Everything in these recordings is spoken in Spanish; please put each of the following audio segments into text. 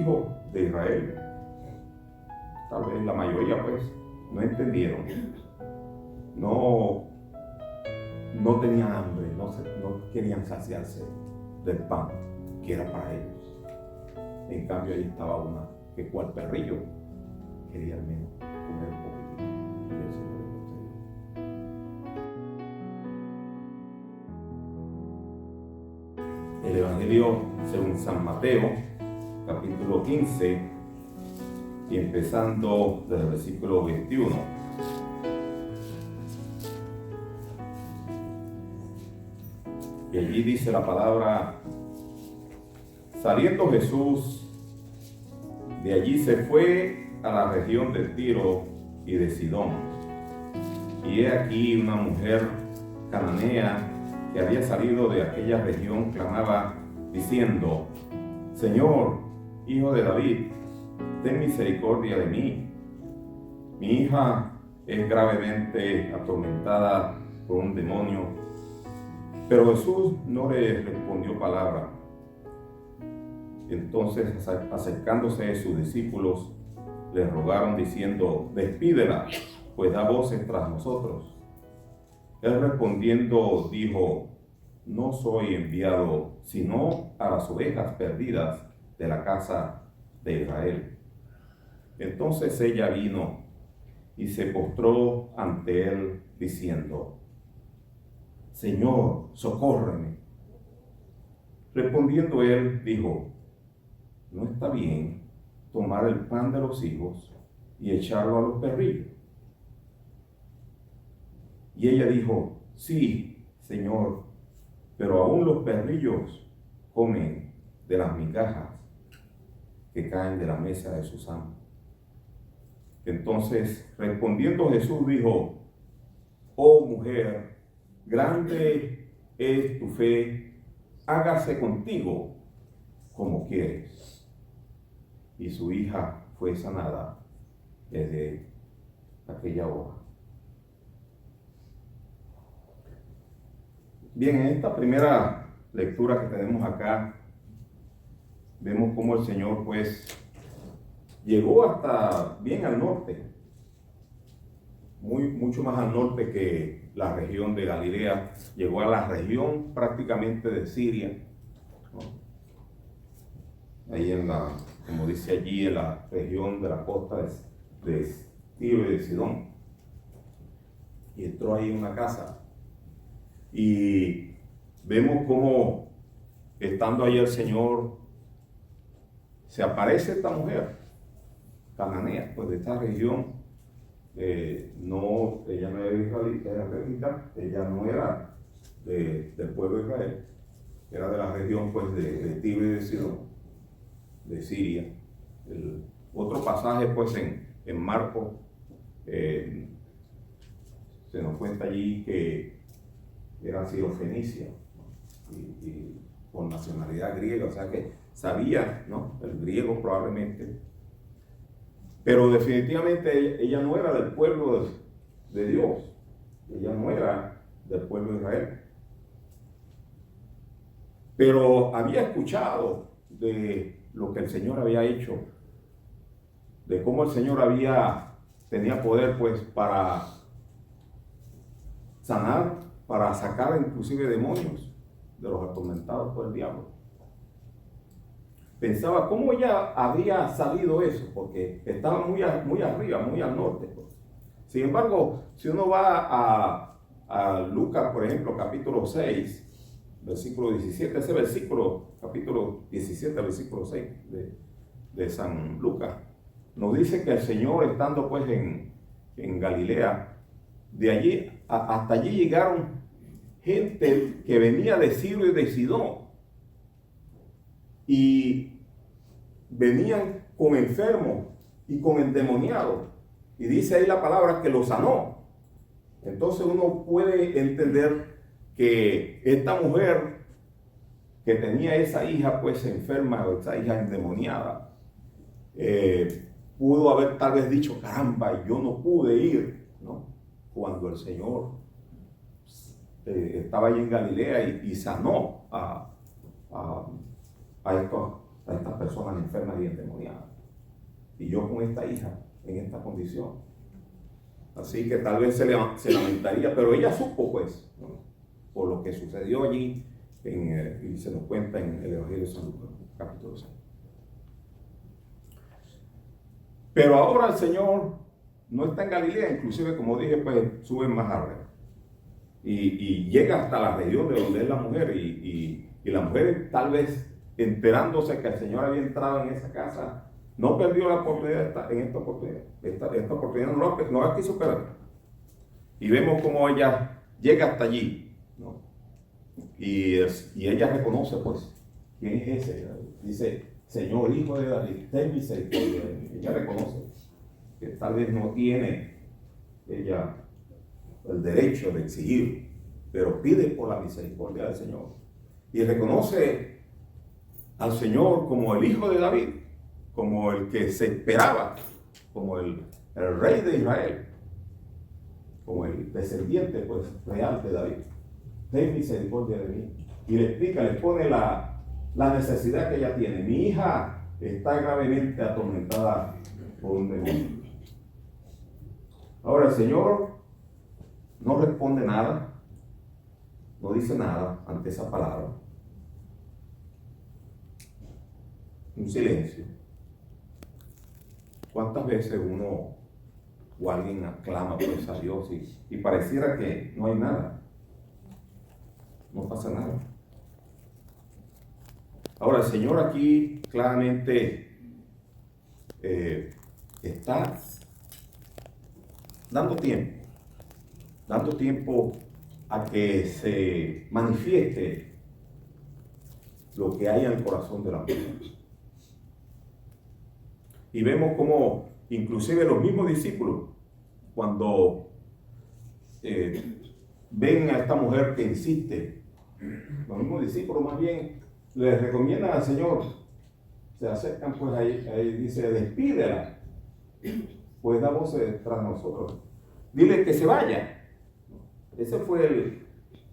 hijos de Israel, tal vez la mayoría pues, no entendieron. No tenían hambre, no querían saciarse del pan que era para ellos. En cambio, ahí estaba una que cual perrillo quería al menos comer un poquitito. Y el Señor le concedió. El Evangelio según San Mateo, capítulo 15, y empezando desde el versículo 21. Y allí dice la palabra: saliendo Jesús de allí se fue a la región de Tiro y de Sidón. Y he aquí una mujer cananea que había salido de aquella región clamaba diciendo: Señor, Hijo de David, ten misericordia de mí. Mi hija es gravemente atormentada por un demonio. Pero Jesús no le respondió palabra. Entonces, acercándose a sus discípulos, le rogaron diciendo: despídela, pues da voces tras nosotros. Él respondiendo dijo: no soy enviado sino a las ovejas perdidas de la casa de Israel. Entonces ella vino y se postró ante él diciendo: Señor, socórreme. Respondiendo él dijo: no está bien tomar el pan de los hijos y echarlo a los perrillos. Y ella dijo: sí, Señor, pero aún los perrillos comen de las migajas que caen de la mesa de sus amos. Entonces, respondiendo Jesús dijo: oh mujer, grande es tu fe, hágase contigo como quieres. Y su hija fue sanada desde aquella hora. Bien, en esta primera lectura que tenemos acá, vemos cómo el Señor pues llegó hasta bien al norte, mucho más al norte que la región de Galilea. Llegó a la región prácticamente de Siria, ¿no? Ahí como dice allí, en la región de la costa de Tiro y de Sidón. Y entró ahí en una casa. Y vemos cómo, estando ahí el Señor, se aparece esta mujer cananea, pues de esta región. Ella no era israelita, ella no era del pueblo de Israel, era de la región pues de Tiro y de Sidón, de Siria. El otro pasaje pues en Marcos se nos cuenta allí que era sirofenicia, ¿no? y con nacionalidad griega, o sea que sabía, ¿no?, el griego probablemente. Pero definitivamente ella no era del pueblo de Dios, ella no era del pueblo de Israel. Pero había escuchado de lo que el Señor había hecho, de cómo el Señor tenía poder pues para sanar, para sacar inclusive demonios de los atormentados por el diablo. Pensaba cómo ella había salido eso, porque estaba muy arriba, muy al norte, pues. Sin embargo, si uno va a Lucas, por ejemplo, capítulo 6, versículo 17, ese versículo, capítulo 17, versículo 6 de San Lucas, nos dice que el Señor, estando pues en Galilea, de allí hasta allí llegaron gente que venía de Tiro y de Sidón, y venían con enfermos y con endemoniados, y dice ahí la palabra que lo sanó. Entonces uno puede entender que esta mujer que tenía esa hija pues enferma, o esa hija endemoniada, pudo haber tal vez dicho: caramba, yo no pude ir, ¿no?, cuando el Señor estaba allí en Galilea y sanó a estos a estas personas enfermas y endemoniadas. Y yo con esta hija en esta condición. Así que tal vez se lamentaría, pero ella supo pues, ¿no?, por lo que sucedió allí y se nos cuenta en el Evangelio de San Lucas, capítulo 6. Pero ahora el Señor no está en Galilea, inclusive como dije, pues sube más arriba. Y llega hasta la región de donde es la mujer y la mujer, tal vez enterándose que el Señor había entrado en esa casa, no perdió la oportunidad en esta oportunidad. Esta oportunidad no la quiso perder. Y vemos cómo ella llega hasta allí, ¿no? Y ella reconoce pues quién es ese. Dice: Señor, hijo de David, ten misericordia de mí. Ella reconoce que tal vez no tiene ella el derecho de exigir, pero pide por la misericordia del Señor. Y reconoce al Señor como el hijo de David, como el que se esperaba, como el rey de Israel, como el descendiente pues real de David. Ten misericordia de mí. Y le explica, le pone la necesidad que ella tiene. Mi hija está gravemente atormentada por un demonio. Ahora el Señor no responde nada, no dice nada ante esa palabra. Un silencio. ¿Cuántas veces uno o alguien aclama pues a Dios y pareciera que no hay nada? No pasa nada. Ahora el Señor aquí claramente está dando tiempo a que se manifieste lo que hay en el corazón de la mujer. Y vemos como inclusive los mismos discípulos, cuando ven a esta mujer que insiste, los mismos discípulos más bien les recomiendan al Señor, se acercan pues ahí dice: despídela, pues da voces tras nosotros, dile que se vaya. Ese fue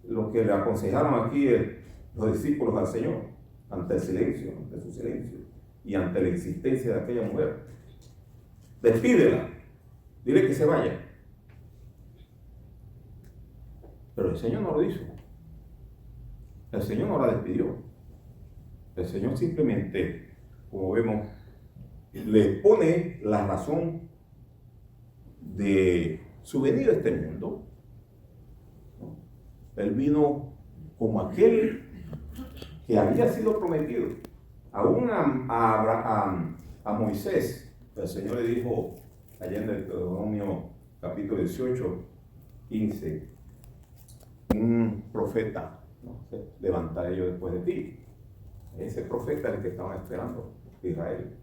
lo que le aconsejaron aquí los discípulos al Señor, ante el silencio, ante su silencio y ante la existencia de aquella mujer. Despídela, dile que se vaya. Pero el Señor no lo hizo. El Señor no la despidió. El Señor simplemente, como vemos, le pone la razón de su venida a este mundo. Él vino como aquel que había sido prometido. Aún a Moisés, el Señor le dijo allá en Deuteronomio capítulo 18, 15, un profeta, ¿no?, se levantaré yo después de ti. Ese profeta es el que estaban esperando de Israel.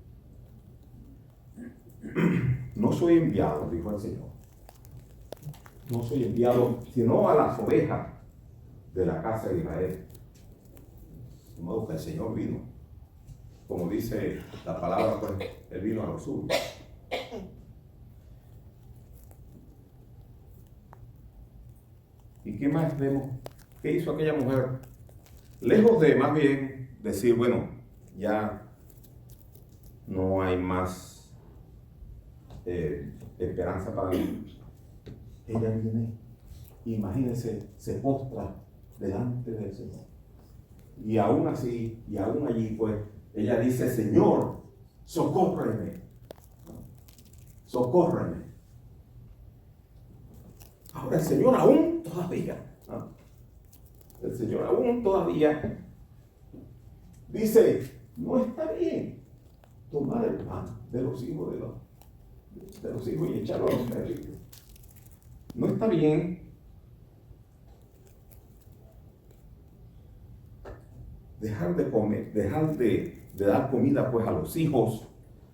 No soy enviado, dijo el Señor. No soy enviado sino a las ovejas de la casa de Israel. De modo que el Señor vino. Como dice la palabra, pues Él vino a los suyos. ¿Y qué más vemos? ¿Qué hizo aquella mujer? Lejos de más bien decir, bueno, ya no hay más esperanza para mí. Ella viene, imagínense, se postra delante del Señor. Y aún así, y aún allí, pues, ella dice: Señor, socórreme. Socórreme. Ahora el Señor aún todavía, ¿no?, el Señor aún todavía dice: no está bien tomar el pan de los hijos de los hijos y echarlo a los perritos. No está bien dejar de comer, dejar de dar comida pues a los hijos,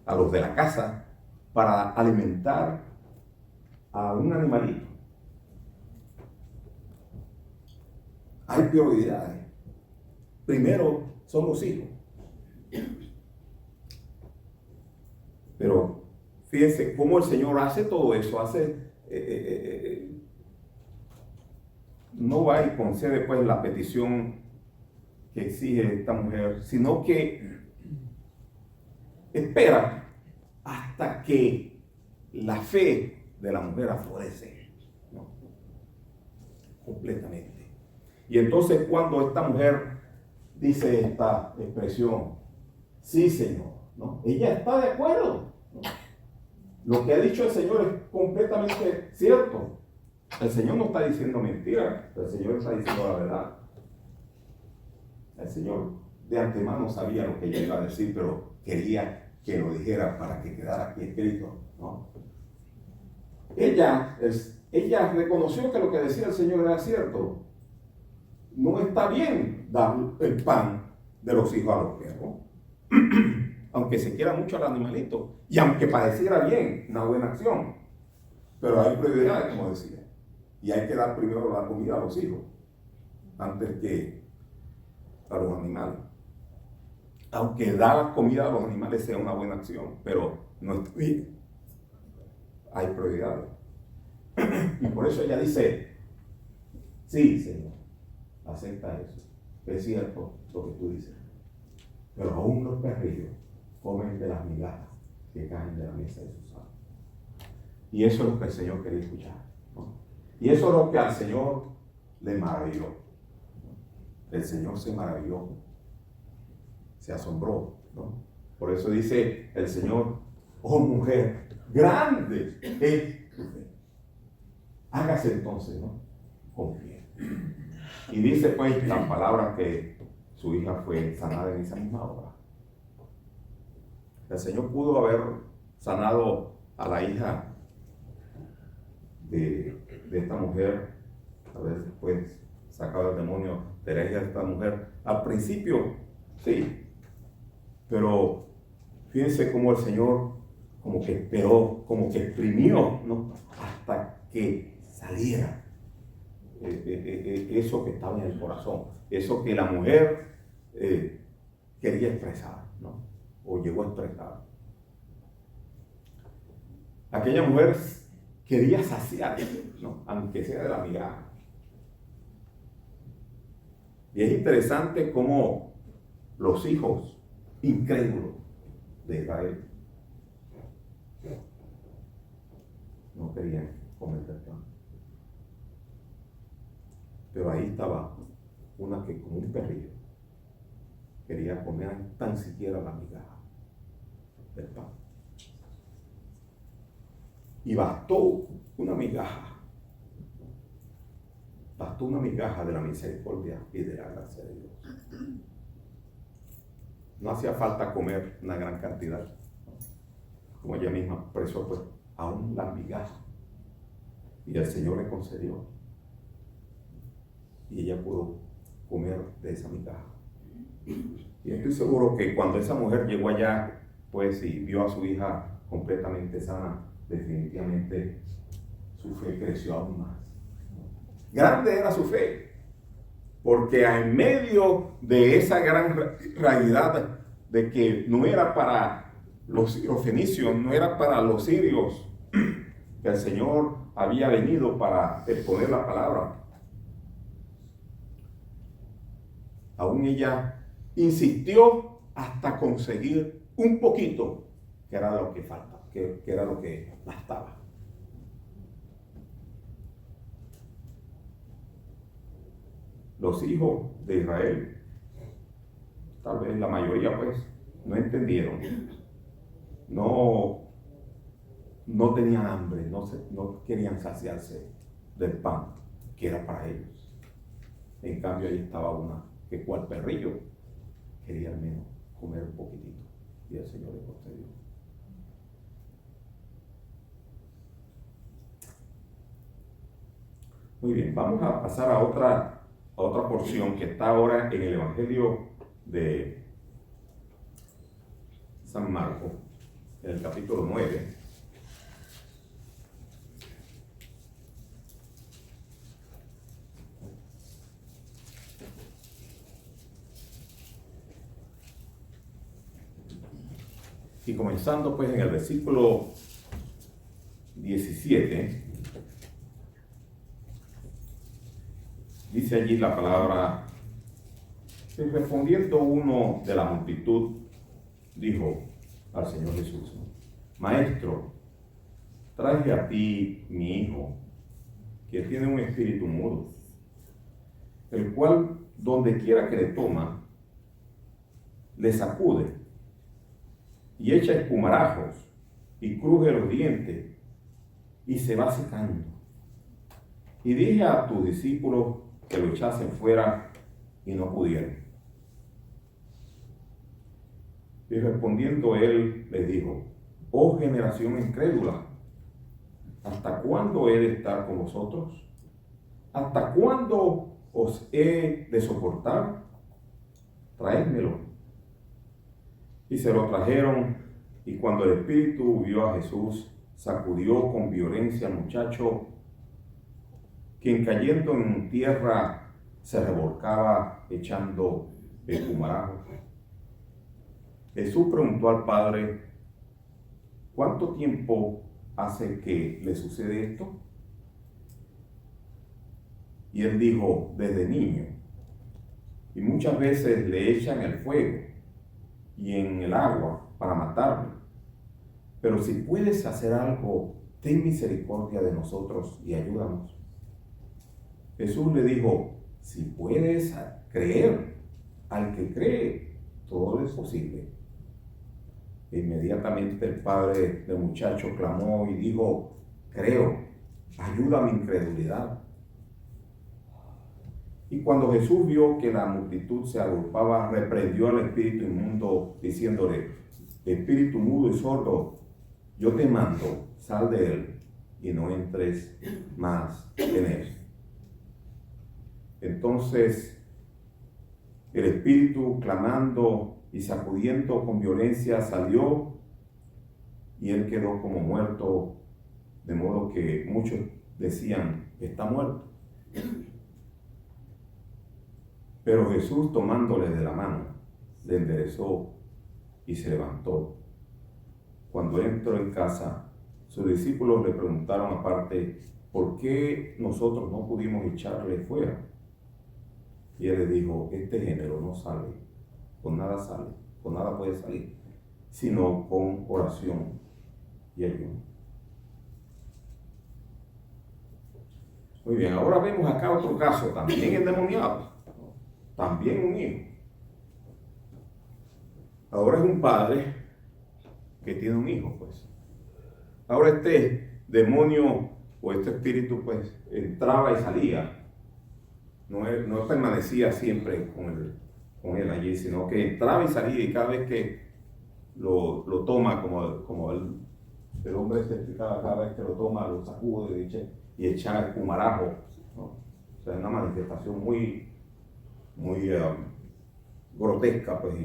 a los de la casa, para alimentar a un animalito. Hay prioridades. Primero son los hijos. Pero fíjense cómo el Señor hace todo eso, no va y concede pues la petición que exige esta mujer, sino que espera hasta que la fe de la mujer aflorece, ¿no? Completamente. Y entonces cuando esta mujer dice esta expresión, sí, Señor, ¿no? Ella está de acuerdo, ¿no? Lo que ha dicho el Señor es completamente cierto. El Señor no está diciendo mentira, el Señor está diciendo la verdad. El Señor de antemano sabía lo que ella iba a decir, pero quería que lo dijera para que quedara aquí escrito, ¿no? Ella reconoció que lo que decía el Señor era cierto. No está bien dar el pan de los hijos a los perros, aunque se quiera mucho al animalito y aunque pareciera bien, una buena acción, pero hay prioridades, como decía, y hay que dar primero la comida a los hijos antes que a los animales. Aunque dar comida a los animales sea una buena acción, pero no está bien. Hay prioridades. Y por eso ella dice, sí, Señor, acepta eso. Es cierto lo que tú dices. Pero aún los perrillos comen de las migajas que caen de la mesa de sus amos. Y eso es lo que el Señor quería escuchar, ¿no? Y eso es lo que al Señor le maravilló. El Señor se maravilló, se asombró, ¿no? Por eso dice el Señor, oh mujer, grande es tu fe. Hágase entonces, ¿no? Confía. Y dice pues las palabras que su hija fue sanada en esa misma hora. El Señor pudo haber sanado a la hija de esta mujer, a veces pues sacado el demonio de la hija de esta mujer. Al principio, sí, pero fíjense cómo el Señor como que esperó, como que exprimió, ¿no? Hasta que saliera eso que estaba en el corazón, eso que la mujer quería expresar, ¿no? O llegó a expresar. Aquella mujer quería saciar, ¿no? Aunque sea de la migaja. Y es interesante cómo los hijos incrédulos de Israel no querían comer del pan. Pero ahí estaba una que como un perrillo quería comer tan siquiera la migaja del pan. Y bastó una migaja de la misericordia y de la gracia de Dios. No hacía falta comer una gran cantidad, como ella misma expresó, pues aún la migaja. Y el Señor le concedió. Y ella pudo comer de esa migaja. Y estoy seguro que cuando esa mujer llegó allá, pues y vio a su hija completamente sana, definitivamente su fe creció aún más. Grande era su fe, porque en medio de esa gran realidad de que no era para los fenicios, no era para los sirios, que el Señor había venido para exponer la palabra, aún ella insistió hasta conseguir un poquito, que era lo que faltaba, que era lo que bastaba. Los hijos de Israel, tal vez la mayoría pues, no entendieron, no tenían hambre, no querían saciarse del pan que era para ellos. En cambio ahí estaba una que cual perrillo quería al menos comer un poquitito, y el Señor le concedió. Muy bien, vamos a pasar a otra porción que está ahora en el Evangelio de San Marcos, en el capítulo 9. Y comenzando pues en el versículo 17, dice allí la palabra: y respondiendo uno de la multitud, dijo: al Señor Jesús, ¿no? Maestro, traje a ti mi hijo, que tiene un espíritu mudo, el cual donde quiera que le toma, le sacude y echa espumarajos y cruje los dientes y se va secando. Y dije a tus discípulos que lo echasen fuera y no pudieron. Y respondiendo él les dijo: oh generación incrédula, ¿hasta cuándo he de estar con vosotros? ¿Hasta cuándo os he de soportar? Traédmelo. Y se lo trajeron, y cuando el espíritu vio a Jesús, sacudió con violencia al muchacho, quien cayendo en tierra se revolcaba echando espumarajos. Jesús preguntó al padre: ¿cuánto tiempo hace que le sucede esto? Y él dijo: desde niño. Y muchas veces le echan el fuego y en el agua para matarlo. Pero si puedes hacer algo, ten misericordia de nosotros y ayúdanos. Jesús le dijo: si puedes creer, al que cree, todo es posible. E inmediatamente el padre del muchacho clamó y dijo: creo, ayuda a mi incredulidad. Y cuando Jesús vio que la multitud se agrupaba, reprendió al espíritu inmundo, diciéndole: espíritu mudo y sordo, yo te mando, sal de él y no entres más en él. Entonces el espíritu, clamando y sacudiendo con violencia, salió, y él quedó como muerto, de modo que muchos decían: está muerto. Pero Jesús, tomándole de la mano, le enderezó y se levantó. Cuando entró en casa, sus discípulos le preguntaron aparte: ¿por qué nosotros no pudimos echarle fuera? Y él les dijo: este género no sale, con nada puede salir, sino con oración y ayuno. Muy bien, ahora vemos acá otro caso, también endemoniado, también un hijo. Ahora es un padre que tiene un hijo, pues. Ahora este demonio o este espíritu, pues, entraba y salía. No permanecía siempre con él allí, sino que entraba y salía, y cada vez que lo toma, como el hombre se explicaba, cada vez que lo toma, lo sacude y echa espumarajo, ¿no? O sea, es una manifestación muy grotesca, pues,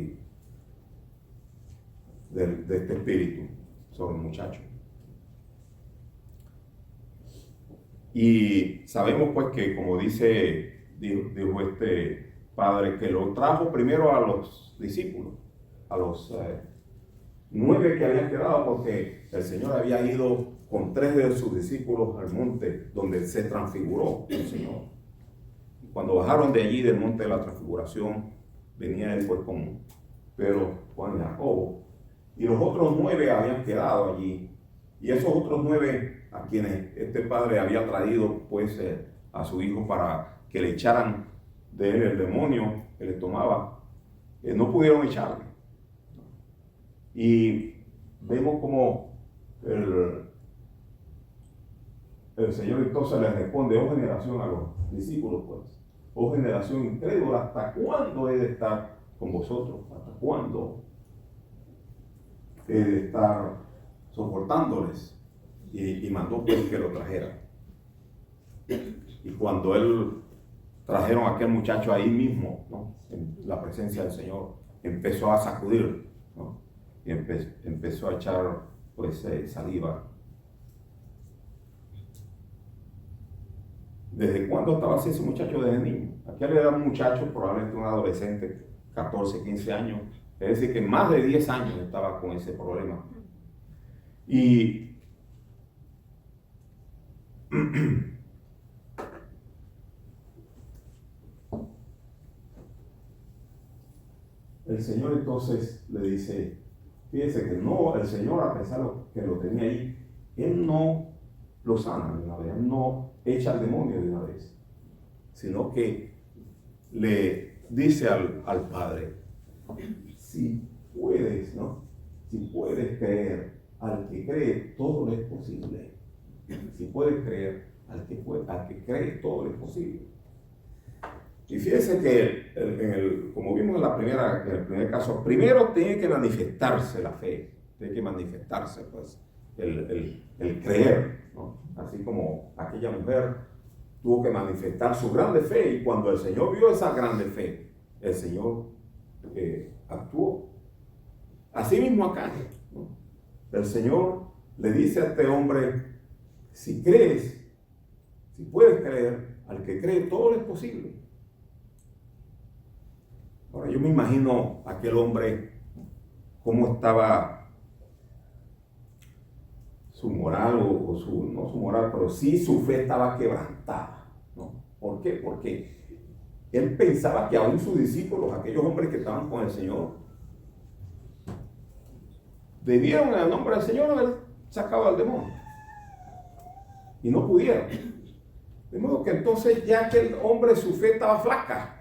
de este espíritu sobre el muchacho. Y sabemos, pues, que como dijo este padre, que lo trajo primero a los discípulos, a los 9 que habían quedado, porque el Señor había ido con 3 de sus discípulos al monte donde se transfiguró el Señor. Cuando bajaron de allí, del monte de la transfiguración, venía él, pues, con Pedro, Juan y Jacobo, y los otros 9 habían quedado allí. Y esos otros 9 a quienes este padre había traído, pues, a su hijo para que le echaran de él el demonio que le tomaba, no pudieron echarle. Y vemos como el Señor entonces le responde: oh generación, a los discípulos, pues, oh generación incrédula, ¿hasta cuándo he de estar con vosotros? ¿Hasta cuándo he de estar soportándoles? Y mandó, pues, que lo trajeran. Y cuando él trajeron a aquel muchacho ahí mismo, ¿no?, en la presencia del Señor, empezó a sacudir, ¿no?, y empezó a echar, pues, saliva. ¿Desde cuándo estaba así ese muchacho? Desde niño. Aquel era un muchacho, probablemente un adolescente, 14, 15 años, es decir, que más de 10 años estaba con ese problema. Y el Señor entonces le dice: Fíjese que no, el Señor, a pesar de que lo tenía ahí, Él no lo sana de una vez, Él no echa al demonio de una vez, sino que le dice al Padre, si puedes, ¿no? Si puedes creer, al que cree todo le es posible. Si puedes creer, al que cree todo le es posible. Y fíjense que como vimos en el primer caso, primero tiene que manifestarse la fe, tiene que manifestarse pues el creer, ¿no? Así como aquella mujer tuvo que manifestar su grande fe, y cuando el Señor vio esa grande fe, el Señor actuó. Así mismo acá, ¿no? El Señor le dice a este hombre, si crees, si puedes creer, al que cree todo es posible. Ahora yo me imagino a aquel hombre cómo estaba su moral, no su moral, pero sí su fe estaba quebrantada, ¿no? ¿Por qué? Porque él pensaba que aún sus discípulos, aquellos hombres que estaban con el Señor, debieron en el nombre del Señor haber sacado al demonio. Y no pudieron. De modo que entonces ya aquel hombre, su fe estaba flaca.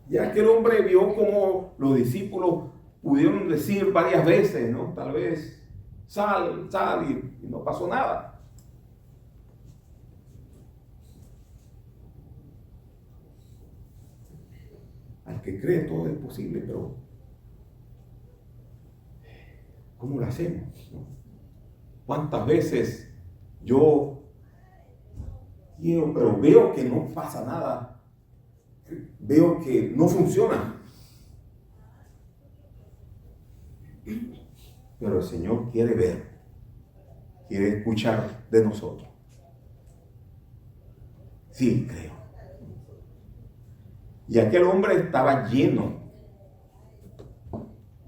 Ya aquel hombre vio como los discípulos pudieron decir varias veces, ¿no? Tal vez, sal, y no pasó nada. Al que cree todo es posible, pero ¿cómo lo hacemos? ¿No? ¿Cuántas veces yo quiero, pero veo que no pasa nada? Veo que no funciona. Pero el Señor quiere ver, quiere escuchar de nosotros. Sí, creo. Y aquel hombre estaba lleno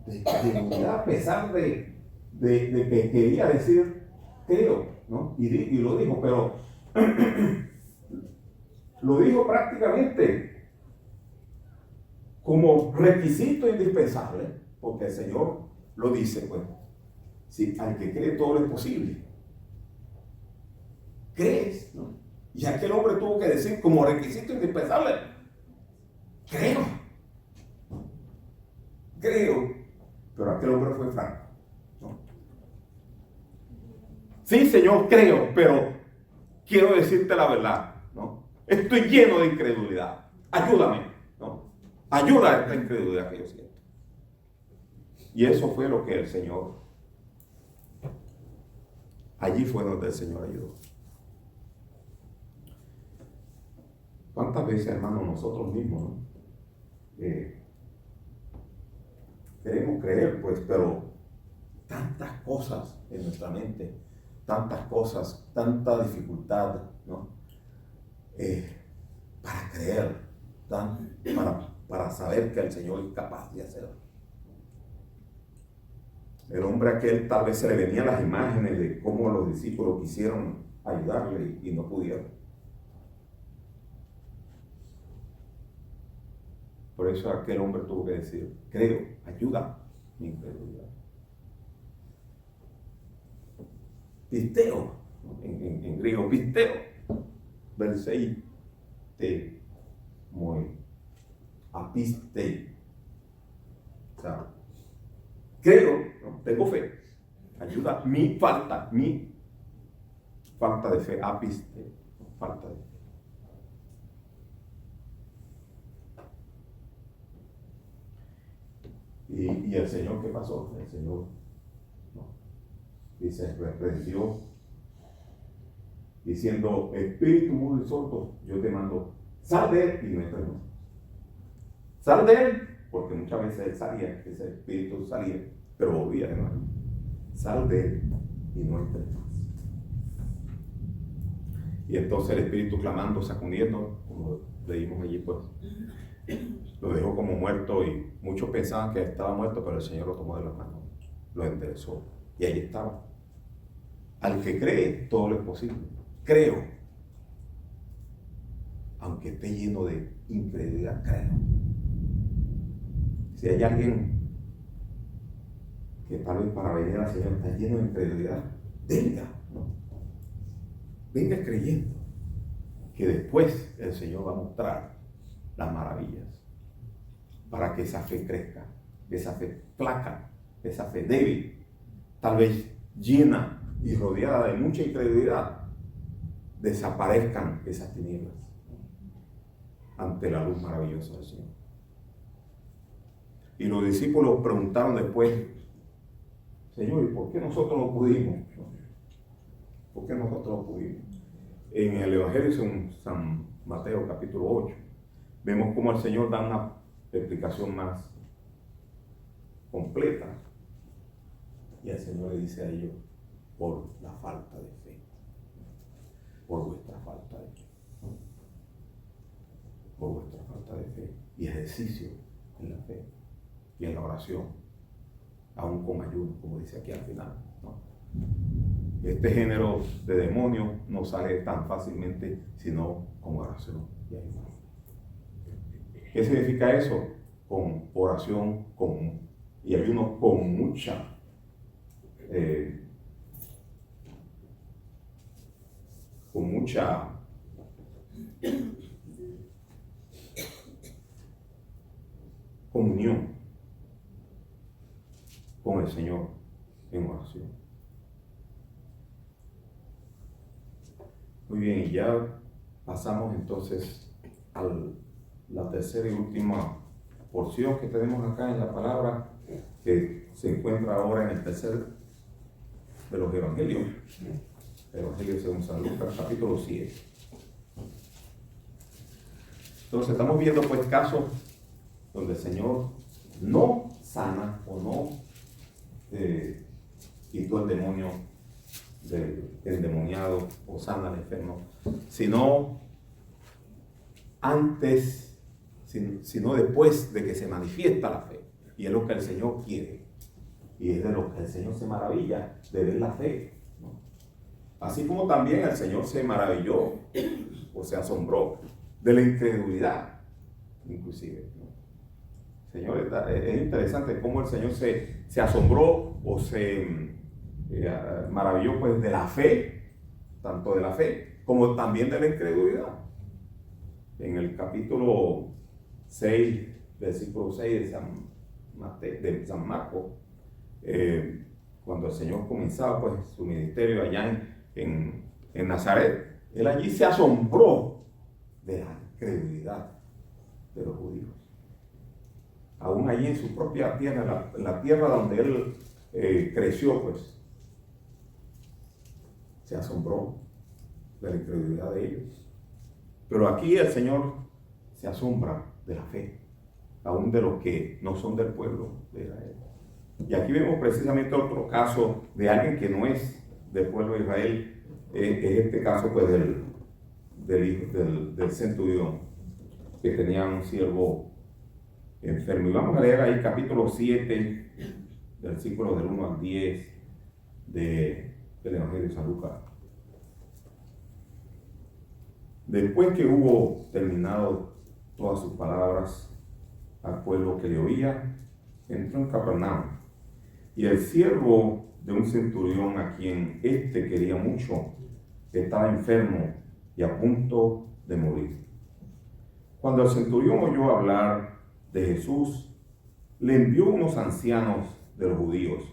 de unidad, a pesar de que quería decir creo, ¿no? Y lo dijo, pero lo dijo prácticamente como requisito indispensable, porque el Señor lo dice, pues, si al que cree todo es posible. ¿Crees? ¿No? Y aquel hombre tuvo que decir como requisito indispensable, creo. Pero aquel hombre fue franco, ¿no? Sí, Señor, creo, pero quiero decirte la verdad, ¿no? Estoy lleno de incredulidad. Ayúdame, ¿no? Ayuda a esta incredulidad que yo siento. Y eso fue lo que el Señor, allí fue donde el Señor ayudó. ¿Cuántas veces, hermanos, nosotros mismos, ¿no? Queremos creer, pues, pero tantas cosas en nuestra mente, tantas cosas, tanta dificultad, ¿no? Para creer, para saber que el Señor es capaz de hacerlo. El hombre aquel tal vez se le venían las imágenes de cómo los discípulos quisieron ayudarle y no pudieron. Por eso aquel hombre tuvo que decir, creo, ayuda mi incredulidad. Pisteo, en griego, pisteo, versei te moi, apiste. O sea, creo, ¿no? Tengo fe, ayuda mi falta de fe, apiste, falta de fe. Y el Señor, ¿qué pasó? El Señor, ¿no? Dice, reprendió, diciendo, espíritu mudo y sordo, yo te mando, sal de él y no entres más. Sal de él, porque muchas veces él salía, ese espíritu salía, pero volvía de nuevo. Sal de él y no entres más. Y entonces el espíritu clamando, sacudiendo, como leímos allí, pues, lo dejó como muerto, y muchos pensaban que estaba muerto, pero el Señor lo tomó de las manos, lo enderezó, y ahí estaba. Al que cree, todo lo es posible. Creo, aunque esté lleno de incredulidad, creo. Si hay alguien que tal vez para venir al Señor está lleno de incredulidad, venga, ¿no? Venga creyendo que después el Señor va a mostrar las maravillas para que esa fe crezca, esa fe flaca, esa fe débil, tal vez llena y rodeada de mucha incredulidad, desaparezcan esas tinieblas ante la luz maravillosa del Señor. Y los discípulos preguntaron después, Señor, ¿y por qué nosotros no pudimos? ¿Por qué nosotros no pudimos? En el Evangelio según San Mateo capítulo 8, vemos cómo el Señor da una explicación más completa. Y el Señor le dice a ellos, por la falta de fe, por vuestra falta de fe, por vuestra falta de fe y ejercicio en la fe y en la oración, aún con ayuno, como dice aquí al final, ¿no? Este género de demonios no sale tan fácilmente sino con oración y ayuno. ¿Qué significa eso? Con oración y ayuno con mucha comunión con el Señor en oración. Muy bien, y ya pasamos entonces a la tercera y última porción que tenemos acá en la palabra, que se encuentra ahora en el tercer de los evangelios, el Evangelio según San Lucas, capítulo 7. Entonces estamos viendo pues casos donde el Señor no sana o no quitó el demonio del endemoniado o sana al enfermo, sino antes, sino después de que se manifiesta la fe. Y es lo que el Señor quiere. Y es de lo que el Señor se maravilla, de ver la fe, ¿no? Así como también el Señor se maravilló o se asombró de la incredulidad, inclusive, ¿no? Señor, es interesante cómo el Señor se asombró o se maravilló pues de la fe, tanto de la fe como también de la incredulidad. En el capítulo 6, versículo 6 de San Marcos, cuando el Señor comenzaba pues su ministerio allá en Nazaret, él allí se asombró de la incredulidad de los judíos. Aún allí en su propia tierra, la tierra donde él creció, pues se asombró de la incredulidad de ellos. Pero aquí el Señor se asombra de la fe, aún de los que no son del pueblo de Israel. Y aquí vemos precisamente otro caso de alguien que no es del pueblo de Israel, es este caso pues del centurión, que tenía un siervo enfermo. Y vamos a leer ahí capítulo 7, versículos del 1 al 10 del Evangelio de San Lucas. Después que hubo terminado todas sus palabras al pueblo que le oía, entró en Capernaum. Y el siervo de un centurión a quien éste quería mucho, estaba enfermo y a punto de morir. Cuando el centurión oyó hablar de Jesús, le envió unos ancianos de los judíos,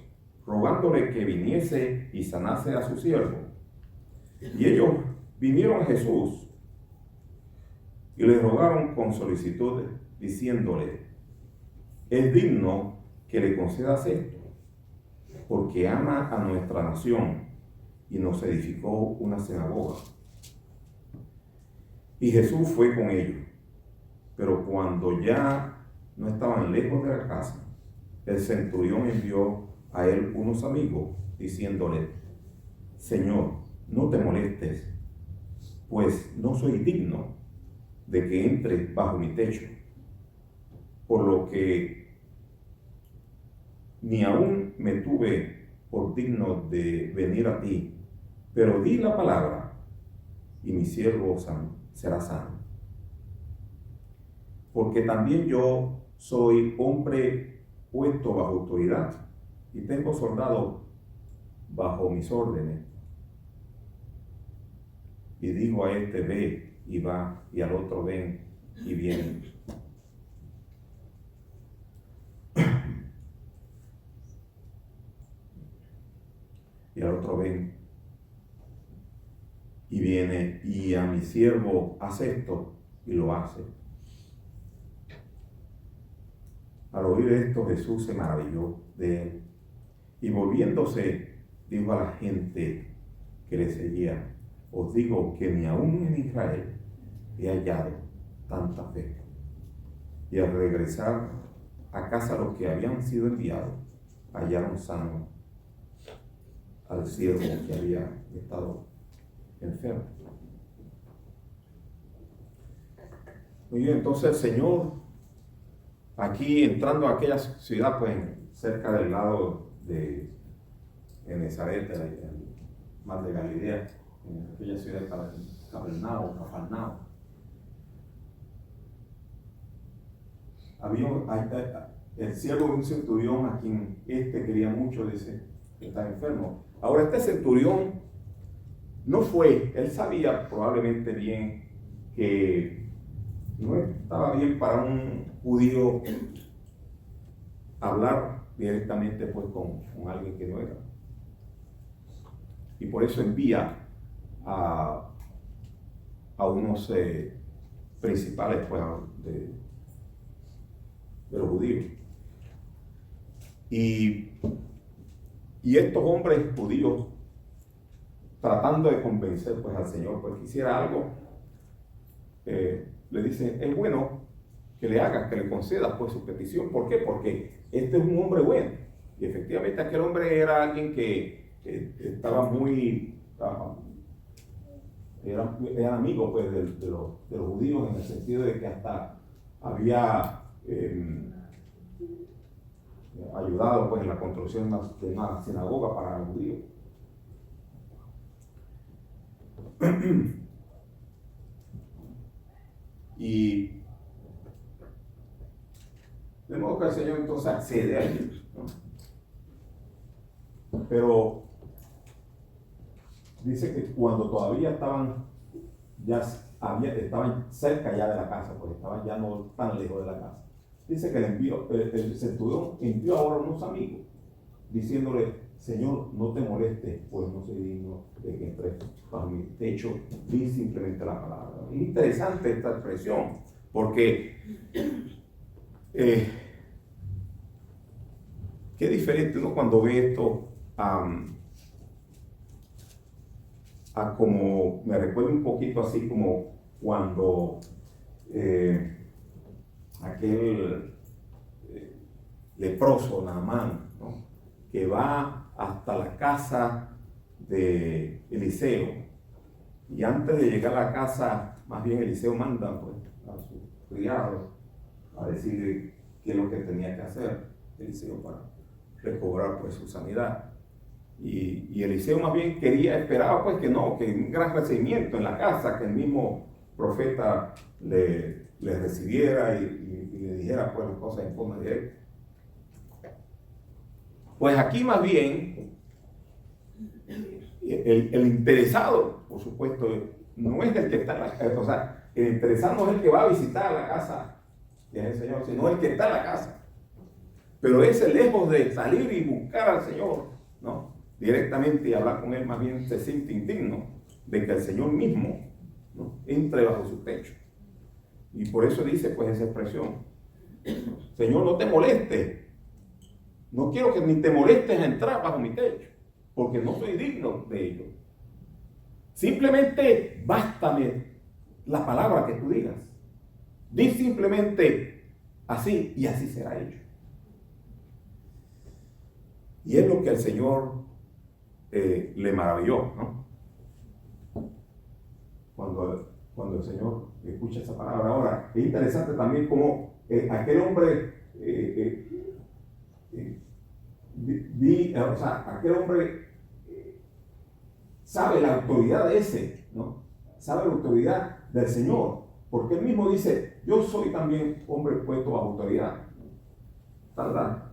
rogándole que viniese y sanase a su siervo. Y ellos vinieron a Jesús y le rogaron con solicitud, diciéndole, es digno que le concedas esto, porque ama a nuestra nación y nos edificó una sinagoga. Y Jesús fue con ellos, pero cuando ya no estaban lejos de la casa, el centurión envió a él unos amigos, diciéndole, Señor, no te molestes, pues no soy digno de que entres bajo mi techo, por lo que ni aún me tuve por digno de venir a ti, pero di la palabra y mi siervo será sano. Porque también yo soy hombre puesto bajo autoridad y tengo soldados bajo mis órdenes. Y digo a este, ve y va, y al otro, ven y viene. Y al otro, ven y viene, y a mi siervo, hace esto, y lo hace. Al oír esto, Jesús se maravilló de él, y volviéndose, dijo a la gente que le seguía: os digo que ni aún en Israel he hallado tanta fe. Y al regresar a casa los que habían sido enviados, hallaron sano al siervo que había estado enfermo. Muy bien, entonces el Señor, aquí entrando a aquella ciudad, pues cerca del lado de Genezaret, el mar de Galilea, en aquella ciudad de Cafarnao, el siervo de un centurión a quien quería mucho, dice que está enfermo. Ahora este centurión no fue, él sabía probablemente bien que no estaba bien para un judío hablar directamente pues con alguien que no era. Y por eso envía a unos principales pues, de los judíos. Y estos hombres judíos, tratando de convencer pues, al Señor pues que hiciera algo, le dicen: es bueno que le hagas, que le concedas pues su petición. ¿Por qué? Porque este es un hombre bueno. Y efectivamente aquel hombre era alguien que estaba muy... era amigo pues de los judíos, en el sentido de que hasta había ayudado pues en la construcción de una sinagoga para los judíos. Y de modo que el Señor entonces accede a ellos, ¿no? Pero dice que cuando todavía estaban cerca ya de la casa, pues estaban ya no tan lejos de la casa, dice que el centurión envió ahora unos amigos diciéndole: Señor, no te molestes, pues no soy digno de que entres bajo mi techo, di simplemente la palabra. Es interesante esta expresión, porque qué diferente uno cuando ve esto a como, me recuerda un poquito así como cuando aquel leproso Naamán, ¿no?, que va hasta la casa de Eliseo, y antes de llegar a la casa, más bien Eliseo manda pues, a sus criados a decirle qué es lo que tenía que hacer Eliseo para recobrar pues su sanidad. Y Eliseo más bien esperaba pues que un gran recibimiento en la casa, que el mismo profeta le recibiera y le dijera pues las cosas en forma directa. Pues aquí más bien el interesado, por supuesto, no es el que está en la casa, o sea, el interesado no es el que va a visitar la casa del Señor, sino el que está en la casa. Pero ese, lejos de salir y buscar al Señor, ¿no?, directamente y hablar con él, más bien se siente indigno de que el Señor mismo, ¿no?, entre bajo su techo. Y por eso dice pues esa expresión: Señor, no te molestes, no quiero que ni te molestes a entrar bajo mi techo, porque no soy digno de ello. Simplemente bástame la palabra que tú digas. Di simplemente así, y así será hecho. Y es lo que el Señor le maravilló, ¿no? Cuando el Señor escucha esa palabra. Ahora, es interesante también cómo aquel hombre aquel hombre sabe la autoridad de ese, ¿no? Sabe la autoridad del Señor, porque él mismo dice: yo soy también hombre puesto bajo autoridad. ¿Verdad?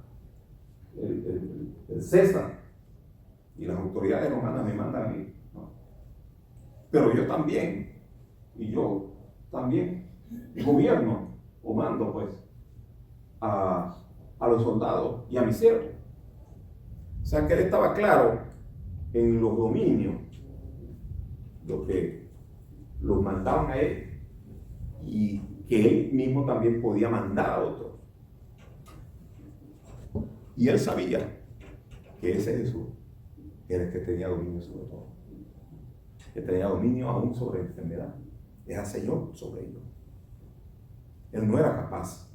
el César y las autoridades romanas me mandan a mí, ¿no? Pero yo también, y yo también gobierno o mando pues a los soldados y a mis siervos. O sea que él estaba claro en los dominios, lo que los mandaban a él, y que él mismo también podía mandar a otros. Y él sabía que ese Jesús era el que tenía dominio sobre todo, que tenía dominio aún sobre la enfermedad, era Señor sobre ellos. Él no era capaz,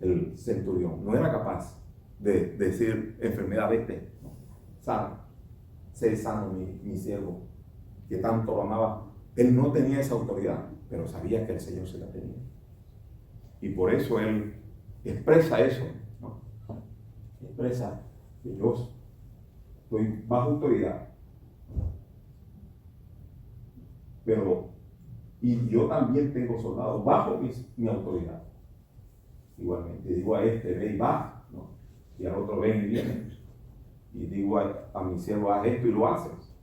el centurión no era capaz de decir: enfermedad, vete, sana, sé sano mi siervo, que tanto lo amaba. Él no tenía esa autoridad, pero sabía que el Señor se la tenía. Y por eso él expresa eso, ¿no? Expresa que yo estoy bajo autoridad, pero y yo también tengo soldados bajo mi autoridad. Igualmente digo a este: ve y va, ¿no? Y al otro: ven y viene. Y digo a mi siervo: haz esto, y lo haces.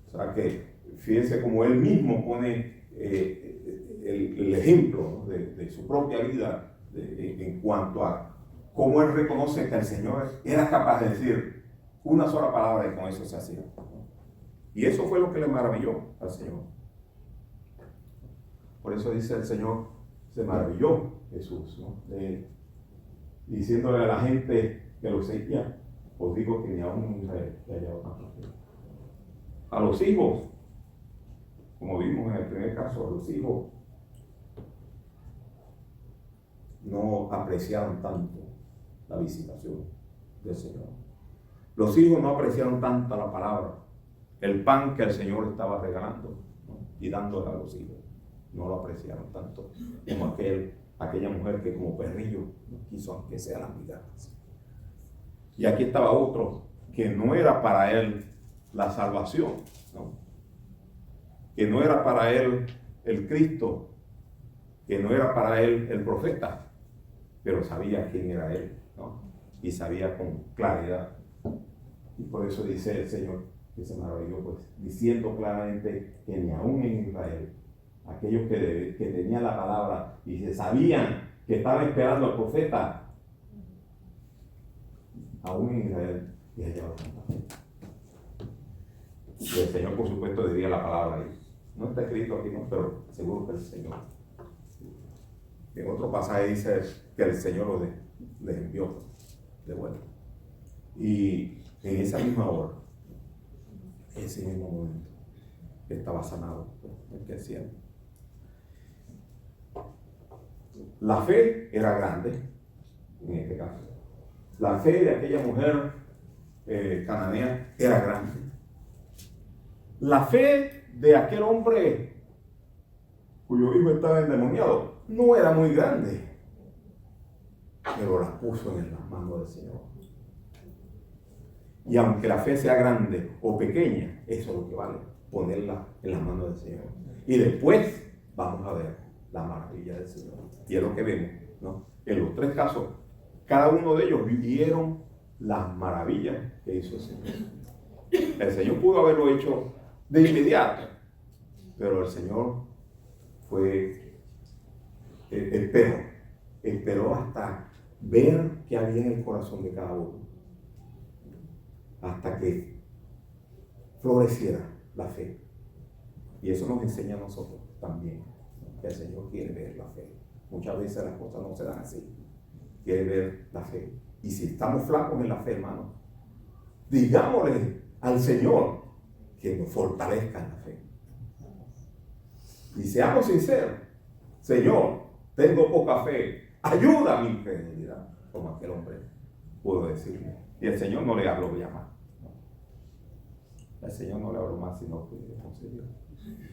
O sea que fíjense como él mismo pone el ejemplo, ¿no? de su propia vida en cuanto a cómo él reconoce que el Señor era capaz de decir una sola palabra y con eso se hacía. Y eso fue lo que le maravilló al Señor. Por eso dice el Señor, se maravilló Jesús, ¿no? Diciéndole a la gente que lo seguía: os digo que ni aún en Israel he hallado tanta fe. A los hijos, como vimos en el primer caso, a los hijos no apreciaron tanto la visitación del Señor. Los hijos no apreciaron tanto la palabra, el pan que el Señor estaba regalando, ¿no? Y dándole a los hijos. No lo apreciaron tanto como aquella mujer que como perrillo no quiso aunque sea las migajas. Y aquí estaba otro que no era para él la salvación, ¿no? Que no era para él el Cristo, que no era para él el profeta, pero sabía quién era él, ¿no? Y sabía con claridad. Y por eso dice el Señor que se maravilló, pues, diciendo claramente que ni aún en Israel, aquellos que tenían la palabra y se sabían que estaban esperando al profeta, aún en Israel y hallado tanta fe. Y el Señor, por supuesto, diría la palabra ahí. No está escrito aquí, no, pero seguro que el Señor. En otro pasaje dice que el Señor les envió de vuelta. Y en esa misma hora, ese mismo momento, estaba sanado el que decía. La fe era grande, en este caso. La fe de aquella mujer cananea era grande. La fe de aquel hombre cuyo hijo estaba endemoniado no era muy grande, pero la puso en las manos del Señor. Y aunque la fe sea grande o pequeña, eso es lo que vale, ponerla en las manos del Señor. Y después vamos a ver la maravilla del Señor. Y es lo que vemos, ¿no? En los tres casos, cada uno de ellos vivieron las maravillas que hizo el Señor. El Señor pudo haberlo hecho de inmediato, pero el Señor esperó hasta ver qué había en el corazón de cada uno, hasta que floreciera la fe. Y eso nos enseña a nosotros también, ¿no? Que el Señor quiere ver la fe. Muchas veces las cosas no se dan así. Quiere ver la fe. Y si estamos flacos en la fe, hermano, digámosle al Señor que nos fortalezca en la fe. Y seamos sinceros: Señor, tengo poca fe, ayuda a mi incredulidad, como aquel hombre pudo decirle. Y el Señor no le habló ya más. El Señor no le habló más, sino que le concedió.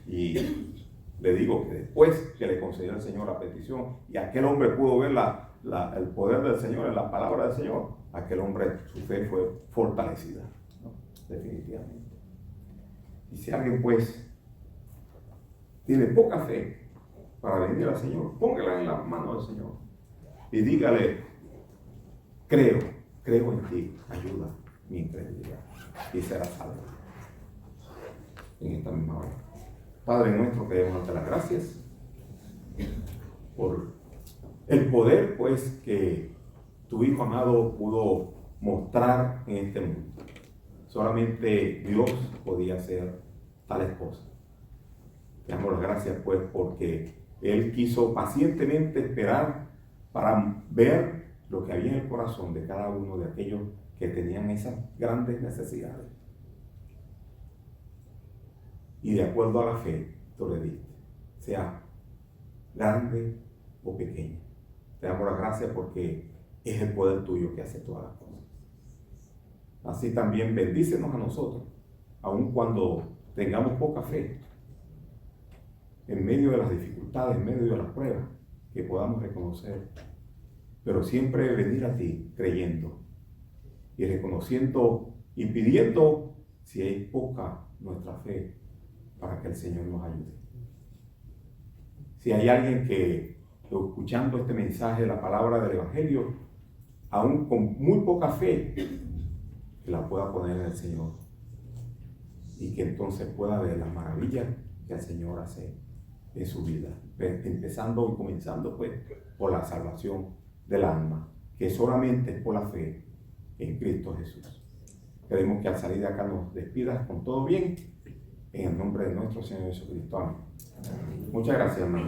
Y le digo que después que le concedió el Señor la petición, y aquel hombre pudo ver el poder del Señor en la palabra del Señor, aquel hombre, su fe fue fortalecida, ¿no? Definitivamente. Y si alguien pues tiene poca fe para venir al Señor, póngala en las manos del Señor y dígale: creo creo en ti, ayuda mi incredulidad y será salvo. En esta misma hora. Padre nuestro, queremos darte las gracias por el poder, pues, que tu Hijo amado pudo mostrar en este mundo. Solamente Dios podía hacer tales cosas. Te damos las gracias, pues, porque Él quiso pacientemente esperar para ver lo que había en el corazón de cada uno de aquellos que tenían esas grandes necesidades. Y de acuerdo a la fe, tú le diste, sea grande o pequeña. Te damos las gracias porque es el poder tuyo que hace todas las cosas. Así también bendícenos a nosotros, aun cuando tengamos poca fe, en medio de las dificultades, en medio de las pruebas, que podamos reconocer, pero siempre venir a ti creyendo y reconociendo y pidiendo, si hay poca nuestra fe, para que el Señor nos ayude. Si hay alguien que, escuchando este mensaje, la palabra del Evangelio, aún con muy poca fe, que la pueda poner en el Señor y que entonces pueda ver las maravillas que el Señor hace en su vida, empezando y comenzando pues por la salvación del alma, que solamente es por la fe en Cristo Jesús. Queremos que al salir de acá nos despidas con todo bien, en el nombre de nuestro Señor Jesucristo. Amén. Muchas gracias, hermano.